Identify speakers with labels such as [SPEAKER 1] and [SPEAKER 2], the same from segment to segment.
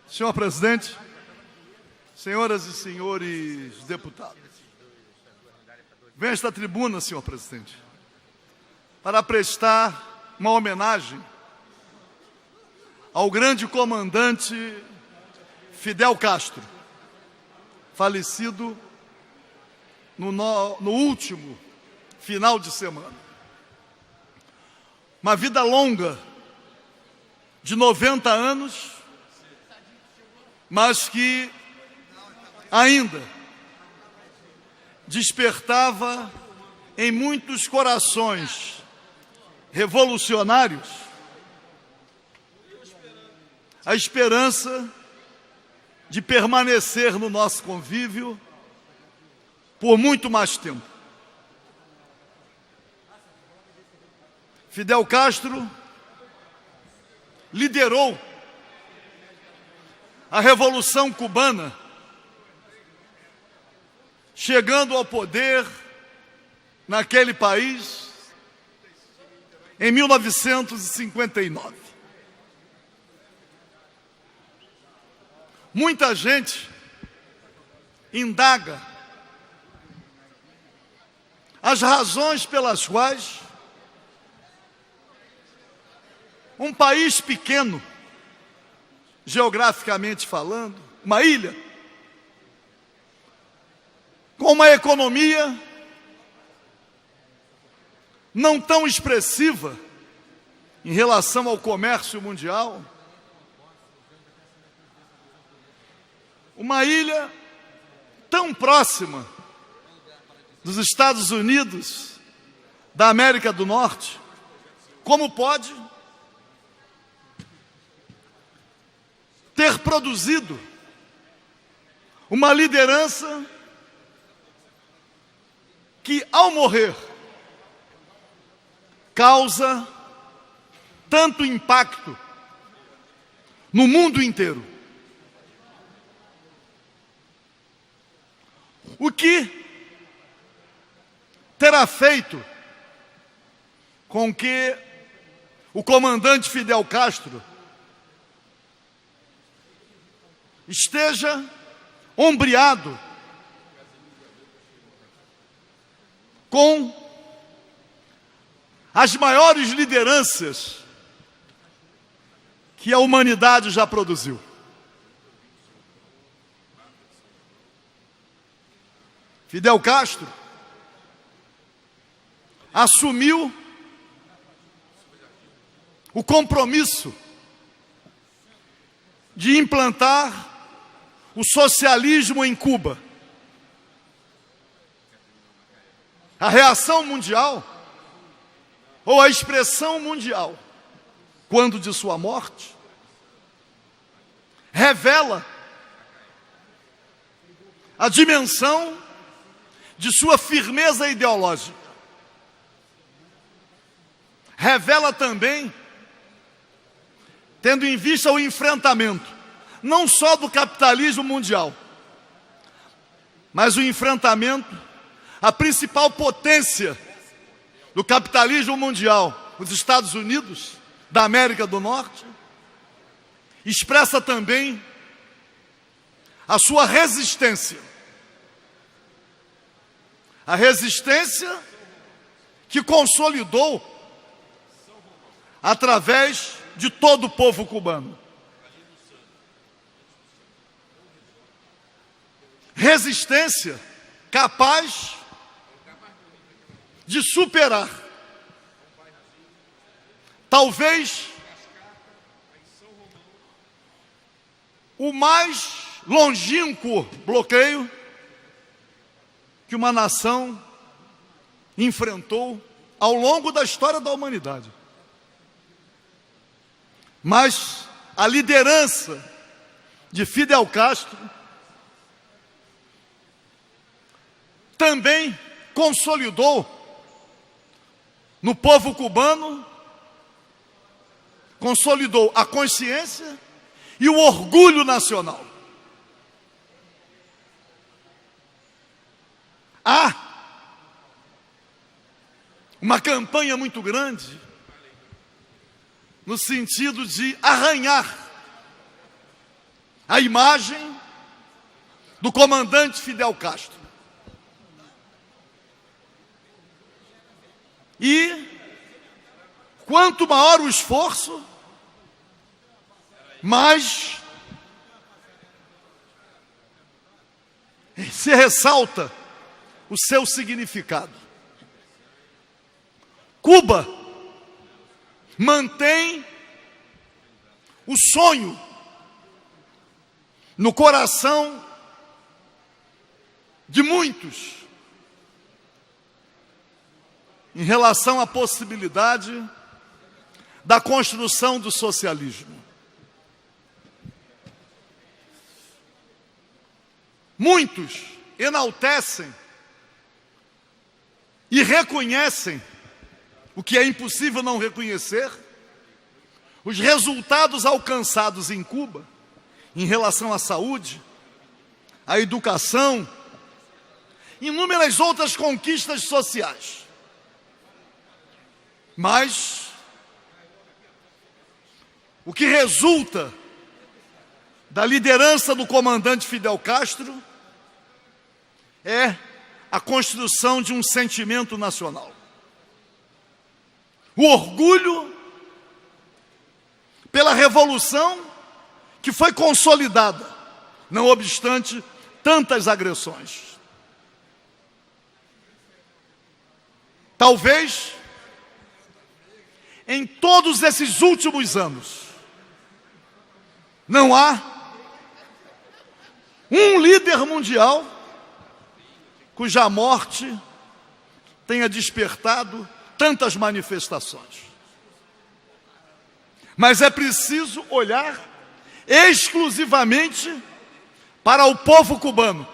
[SPEAKER 1] Senhor presidente, senhoras e senhores deputados, venho a esta tribuna, senhor presidente, para prestar uma homenagem ao grande comandante Fidel Castro, falecido no último final de semana. Uma vida longa, de 90 anos, mas que ainda despertava em muitos corações revolucionários a esperança de permanecer no nosso convívio por muito mais tempo. Fidel Castro liderou a Revolução Cubana, chegando ao poder naquele país em 1959. Muita gente indaga as razões pelas quais um país pequeno, geograficamente falando, uma ilha, com uma economia não tão expressiva em relação ao comércio mundial, uma ilha tão próxima dos Estados Unidos da América do Norte, como pode ter produzido uma liderança que, ao morrer, causa tanto impacto no mundo inteiro. O que terá feito com que o comandante Fidel Castro esteja ombreado com as maiores lideranças que a humanidade já produziu. Fidel Castro assumiu o compromisso de implantar o socialismo em Cuba. A reação mundial, ou a expressão mundial, quando de sua morte, revela a dimensão de sua firmeza ideológica. Revela também, tendo em vista o enfrentamento, não só do capitalismo mundial, mas o enfrentamento à principal potência do capitalismo mundial, os Estados Unidos da América do Norte, expressa também a sua resistência. A resistência que consolidou através de todo o povo cubano. Resistência capaz de superar, talvez, o mais longínquo bloqueio que uma nação enfrentou ao longo da história da humanidade. Mas a liderança de Fidel Castro também consolidou no povo cubano, consolidou a consciência e o orgulho nacional. Há uma campanha muito grande no sentido de arranhar a imagem do comandante Fidel Castro. E quanto maior o esforço, mais se ressalta o seu significado. Cuba mantém o sonho no coração de muitos em relação à possibilidade da construção do socialismo. Muitos enaltecem e reconhecem, o que é impossível não reconhecer, os resultados alcançados em Cuba em relação à saúde, à educação, inúmeras outras conquistas sociais. Mas o que resulta da liderança do comandante Fidel Castro é a construção de um sentimento nacional. O orgulho pela revolução que foi consolidada, não obstante tantas agressões. Talvez, em todos esses últimos anos, não há um líder mundial cuja morte tenha despertado tantas manifestações. Mas é preciso olhar exclusivamente para o povo cubano,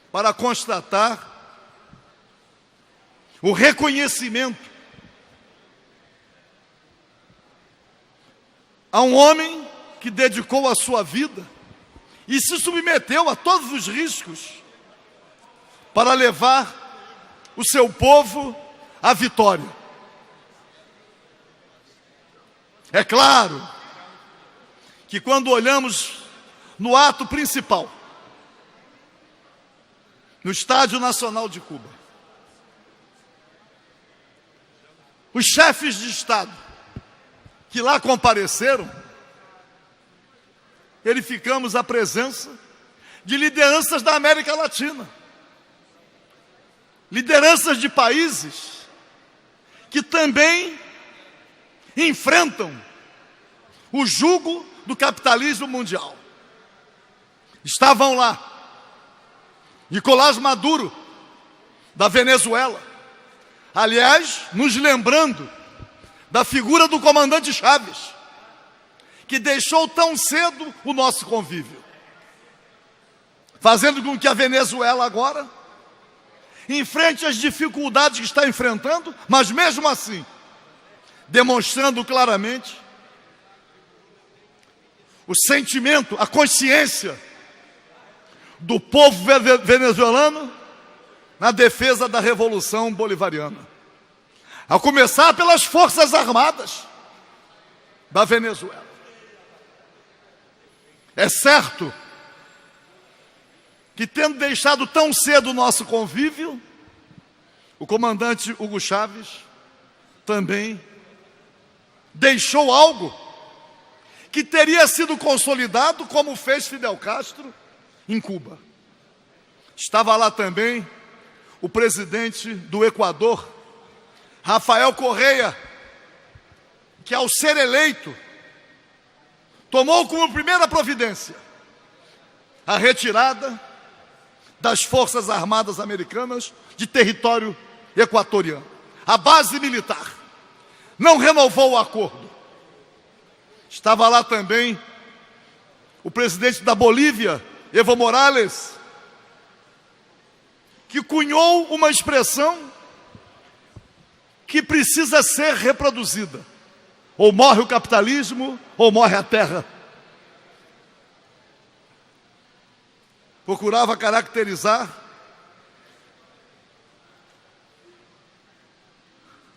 [SPEAKER 1] para constatar o reconhecimento a um homem que dedicou a sua vida e se submeteu a todos os riscos para levar o seu povo à vitória. É claro que quando olhamos no ato principal, no Estádio Nacional de Cuba, os chefes de Estado que lá compareceram, verificamos a presença de lideranças da América Latina, lideranças de países que também enfrentam o jugo do capitalismo mundial. Estavam lá Nicolás Maduro, da Venezuela, aliás, nos lembrando da figura do comandante Chávez, que deixou tão cedo o nosso convívio, fazendo com que a Venezuela agora enfrente as dificuldades que está enfrentando, mas mesmo assim, demonstrando claramente o sentimento, a consciência do povo venezuelano na defesa da Revolução Bolivariana. A começar pelas Forças Armadas da Venezuela. É certo que, tendo deixado tão cedo o nosso convívio, o comandante Hugo Chávez também deixou algo que teria sido consolidado, como fez Fidel Castro em Cuba. Estava lá também o presidente do Equador, Rafael Correa, que ao ser eleito, tomou como primeira providência a retirada das Forças Armadas Americanas de território equatoriano. A base militar não renovou o acordo. Estava lá também o presidente da Bolívia, Evo Morales, que cunhou uma expressão que precisa ser reproduzida. Ou morre o capitalismo, ou morre a terra. Procurava caracterizar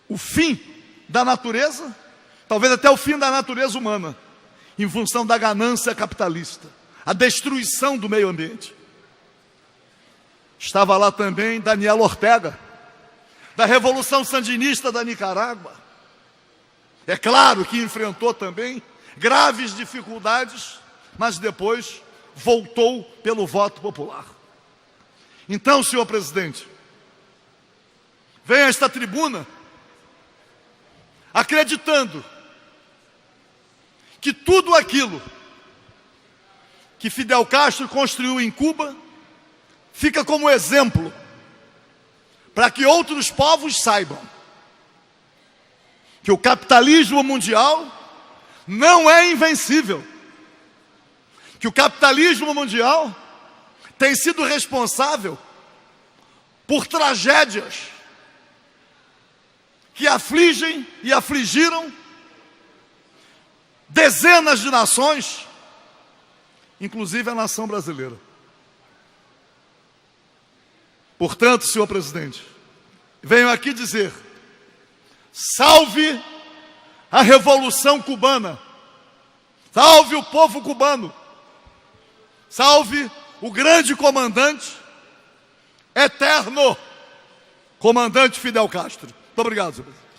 [SPEAKER 1] o fim da natureza, talvez até o fim da natureza humana, em função da ganância capitalista. a destruição do meio ambiente. Estava lá também Daniel Ortega, da Revolução Sandinista da Nicarágua. É claro que enfrentou também graves dificuldades, mas depois voltou pelo voto popular. Então, senhor presidente, venha a esta tribuna acreditando que tudo aquilo que Fidel Castro construiu em Cuba fica como exemplo para que outros povos saibam que o capitalismo mundial não é invencível, que o capitalismo mundial tem sido responsável por tragédias que afligem e afligiram dezenas de nações, inclusive a nação brasileira. Portanto, senhor presidente, venho aqui dizer: salve a Revolução Cubana, salve o povo cubano, salve o grande comandante, eterno comandante Fidel Castro. Muito obrigado, senhor presidente.